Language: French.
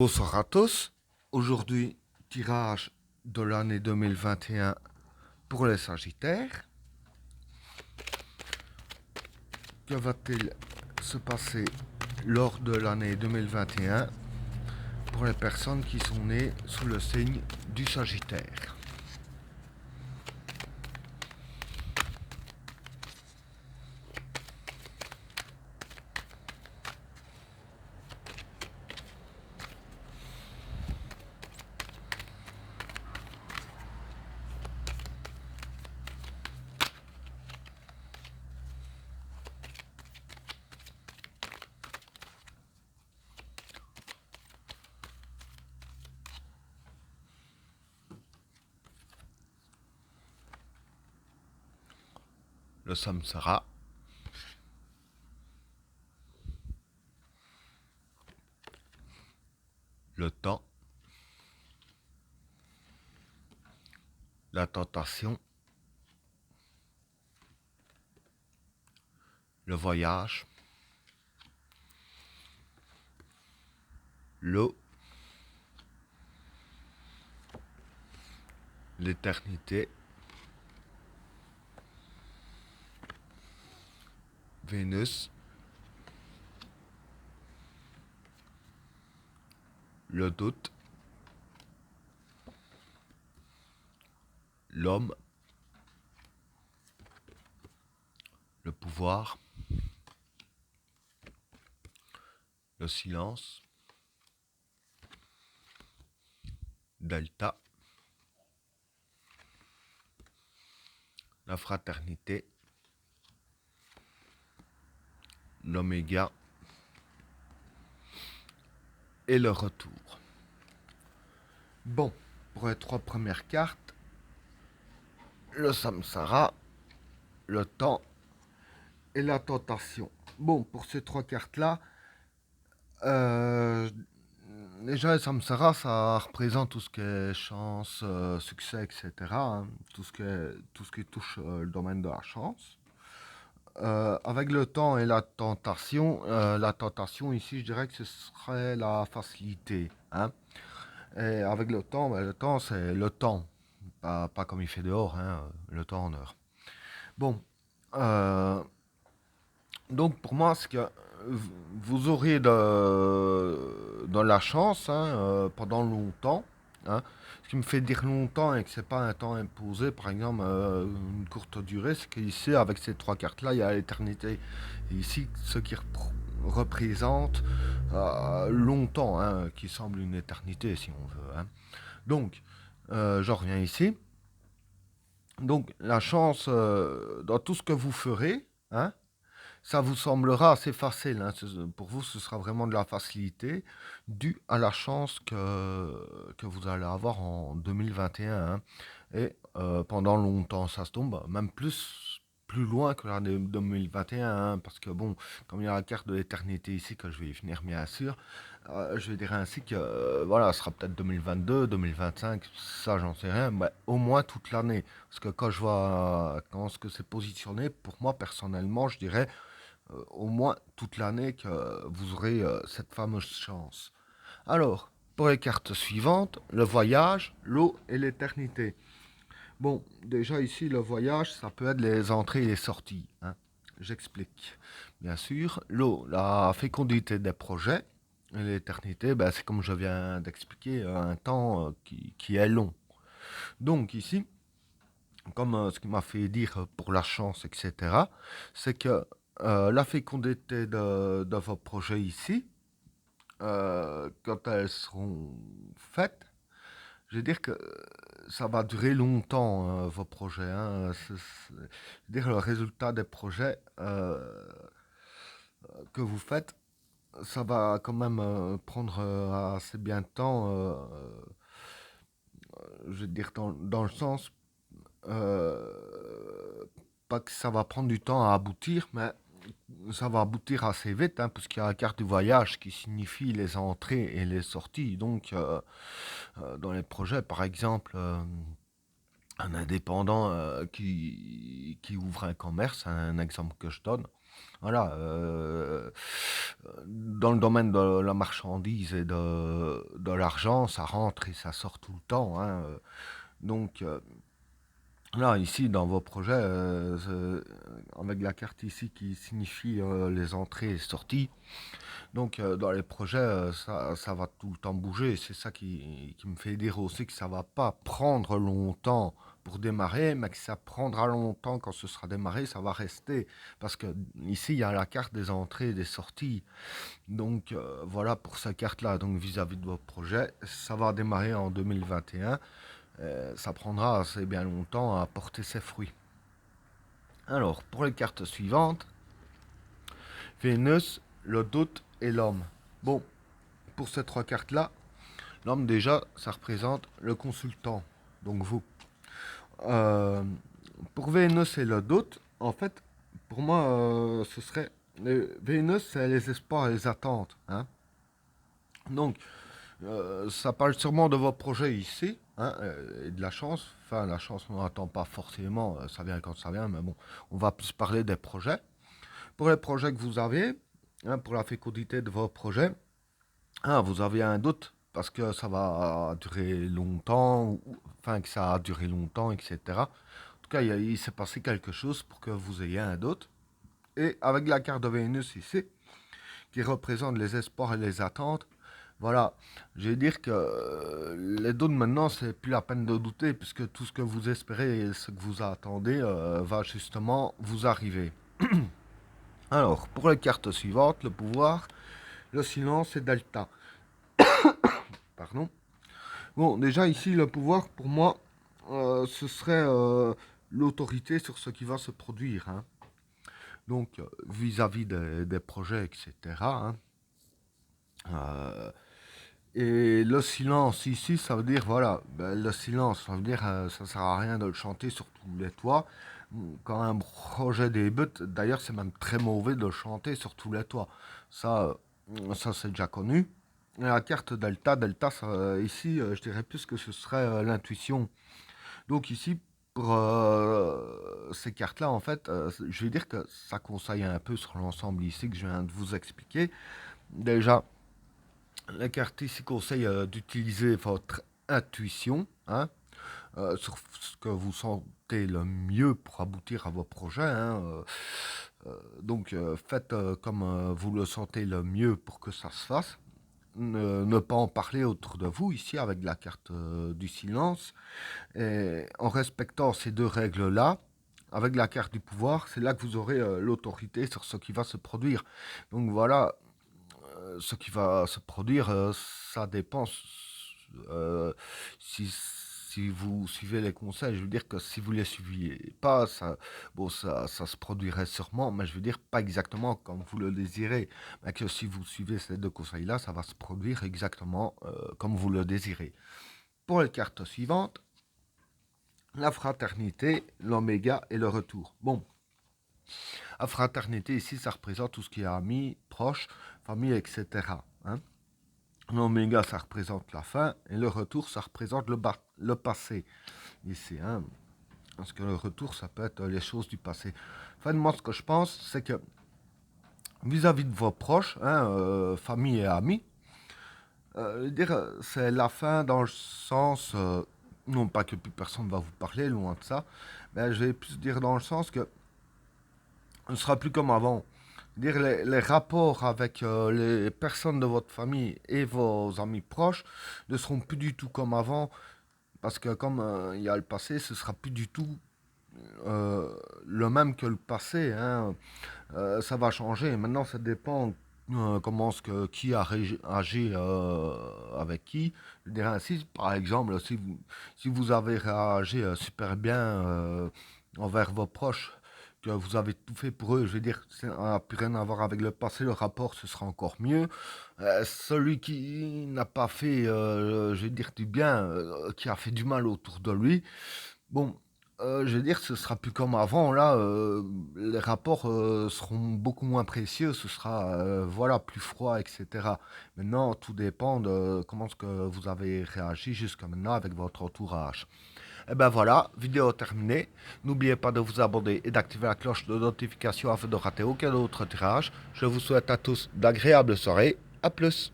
Bonsoir à tous. Aujourd'hui, tirage de l'année 2021 pour les Sagittaires. Que va-t-il se passer lors de l'année 2021 pour les personnes qui sont nées sous le signe du Sagittaire? Le samsara, le temps, la tentation, le voyage, l'eau, l'éternité, Vénus, le doute, l'homme, le pouvoir, le silence, Delta, la fraternité, l'oméga et le retour. Bon, pour les trois premières cartes, le samsara, le temps et la tentation. Bon, pour ces trois cartes-là, euh, déjà, le samsara, ça représente tout ce qui est chance, succès, etc. Hein, tout ce qui touche le domaine de la chance. Avec le temps et la tentation ici, je dirais que ce serait la facilité. Hein. Et avec le temps, c'est le temps. Pas comme il fait dehors, hein, le temps en heure. Bon, euh, donc pour moi, c'est que vous aurez de la chance hein, pendant longtemps. Hein. Ce qui me fait dire longtemps et que c'est pas un temps imposé, par exemple une courte durée, c'est qu'ici, avec ces trois cartes-là, il y a l'éternité. Et ici, ce qui représente longtemps, hein, qui semble une éternité si on veut. Hein. Donc, je reviens ici. Donc, la chance dans tout ce que vous ferez, hein, ça vous semblera assez facile. Hein. Pour vous, ce sera vraiment de la facilité due à la chance que vous allez avoir en 2021. Hein. Et pendant longtemps, ça se tombe, même plus loin que l'année 2021. Hein, parce que bon, comme il y a la carte de l'éternité ici, que je vais y venir bien sûr, je dirais ainsi que voilà, ce sera peut-être 2022, 2025, ça j'en sais rien, mais au moins toute l'année. Parce que quand je vois comment ce que c'est positionné, pour moi personnellement, je dirais au moins toute l'année que vous aurez cette fameuse chance. Alors, pour les cartes suivantes, le voyage, l'eau et l'éternité. Bon, déjà ici, le voyage, ça peut être les entrées et les sorties. Hein. J'explique. Bien sûr, l'eau, la fécondité des projets, et l'éternité, ben, c'est comme je viens d'expliquer, un temps qui est long. Donc ici, comme ce qui m'a fait dire pour la chance, etc., c'est que la fécondité de vos projets ici, quand elles seront faites, je veux dire que ça va durer longtemps, vos projets. Hein. Je veux dire, le résultat des projets que vous faites, ça va quand même prendre assez bien de temps, je veux dire, dans le sens pas que ça va prendre du temps à aboutir, mais ça va aboutir assez vite, hein, parce qu'il y a la carte du voyage qui signifie les entrées et les sorties. Donc, dans les projets, par exemple, un indépendant qui ouvre un commerce, un exemple que je donne, Voilà, dans le domaine de la marchandise et de l'argent, ça rentre et ça sort tout le temps, hein. Donc, là, ici, dans vos projets, avec la carte ici qui signifie les entrées et sorties, donc dans les projets, ça va tout le temps bouger. C'est ça qui me fait dire aussi que ça va pas prendre longtemps pour démarrer, mais que ça prendra longtemps quand ce sera démarré, ça va rester. Parce que ici, il y a la carte des entrées et des sorties. Donc voilà pour cette carte-là. Donc vis-à-vis de votre projet, ça va démarrer en 2021. Ça prendra assez bien longtemps à porter ses fruits. Alors, pour les cartes suivantes, Vénus, le doute et l'homme. Bon, pour ces trois cartes-là, l'homme déjà, ça représente le consultant, donc vous. Euh, pour Vénus et le doute, en fait, pour moi, ce serait... Vénus, c'est les espoirs et les attentes, hein. Donc, ça parle sûrement de vos projets ici, hein, et de la chance. Enfin, la chance, on n'attend pas forcément, ça vient quand ça vient, mais bon, on va plus parler des projets. Pour les projets que vous avez, hein, pour la fécondité de vos projets, ah, vous avez un doute parce que ça va durer longtemps, enfin que ça a duré longtemps, etc. En tout cas, il s'est passé quelque chose pour que vous ayez un doute. Et avec la carte de Vénus ici, qui représente les espoirs et les attentes, voilà, je vais dire que les doutes maintenant, c'est plus la peine de douter, puisque tout ce que vous espérez et ce que vous attendez va justement vous arriver. Alors, pour les cartes suivantes, le pouvoir, le silence et Delta. Pardon. Bon, déjà ici, le pouvoir, pour moi, ce serait l'autorité sur ce qui va se produire, hein. Donc, vis-à-vis des projets, etc., hein. Euh, et le silence ici, ça veut dire, voilà, ben, le silence, ça veut dire, ça sert à rien de le chanter sur tous les toits. Quand un projet débute, d'ailleurs, c'est même très mauvais de le chanter sur tous les toits. Ça, ça c'est déjà connu. Et la carte Delta, Delta, ça, ici, je dirais plus que ce serait l'intuition. Donc ici, pour ces cartes-là, en fait, je vais dire que ça conseille un peu sur l'ensemble ici que je viens de vous expliquer. Déjà, la carte ici conseille d'utiliser votre intuition, hein, sur ce que vous sentez le mieux pour aboutir à vos projets, hein. Donc faites comme vous le sentez le mieux pour que ça se fasse. Ne pas en parler autour de vous ici avec la carte du silence. Et en respectant ces deux règles-là, avec la carte du pouvoir, c'est là que vous aurez l'autorité sur ce qui va se produire. Donc voilà, ce qui va se produire, ça dépend euh, si vous suivez les conseils. Je veux dire que si vous les suiviez pas, ça, bon, ça se produirait sûrement, mais je veux dire pas exactement comme vous le désirez. Mais que si vous suivez ces deux conseils-là, ça va se produire exactement comme vous le désirez. Pour les cartes suivantes, la fraternité, l'oméga et le retour. Bon, la fraternité ici, ça représente tout ce qui est amis, proches, famille, etc., hein. L'oméga, ça représente la fin, et le retour, ça représente le passé, ici, hein. Parce que le retour, ça peut être les choses du passé. Enfin, moi, ce que je pense, c'est que vis-à-vis de vos proches, hein, famille et amis, c'est la fin dans le sens, non pas que plus personne ne va vous parler, loin de ça, mais je vais plus dire dans le sens que ce ne sera plus comme avant. Dire les rapports avec les personnes de votre famille et vos amis proches ne seront plus du tout comme avant, parce que comme il y a le passé, ce sera plus du tout euh, le même que le passé, hein. Ça va changer. Maintenant, ça dépend comment qui a agi avec qui. Je dirais ainsi, par exemple, si vous avez réagi super bien envers vos proches, que vous avez tout fait pour eux, je veux dire, ça n'a plus rien à voir avec le passé, le rapport, ce sera encore mieux. Celui qui n'a pas fait, je veux dire, du bien, qui a fait du mal autour de lui, bon, je veux dire, ce sera plus comme avant. Là, les rapports seront beaucoup moins précieux. Ce sera, voilà, plus froid, etc. Maintenant, tout dépend de comment est-ce que vous avez réagi jusqu'à maintenant avec votre entourage. Et ben voilà, vidéo terminée. N'oubliez pas de vous abonner et d'activer la cloche de notification afin de rater aucun autre tirage. Je vous souhaite à tous d'agréables soirées. A plus.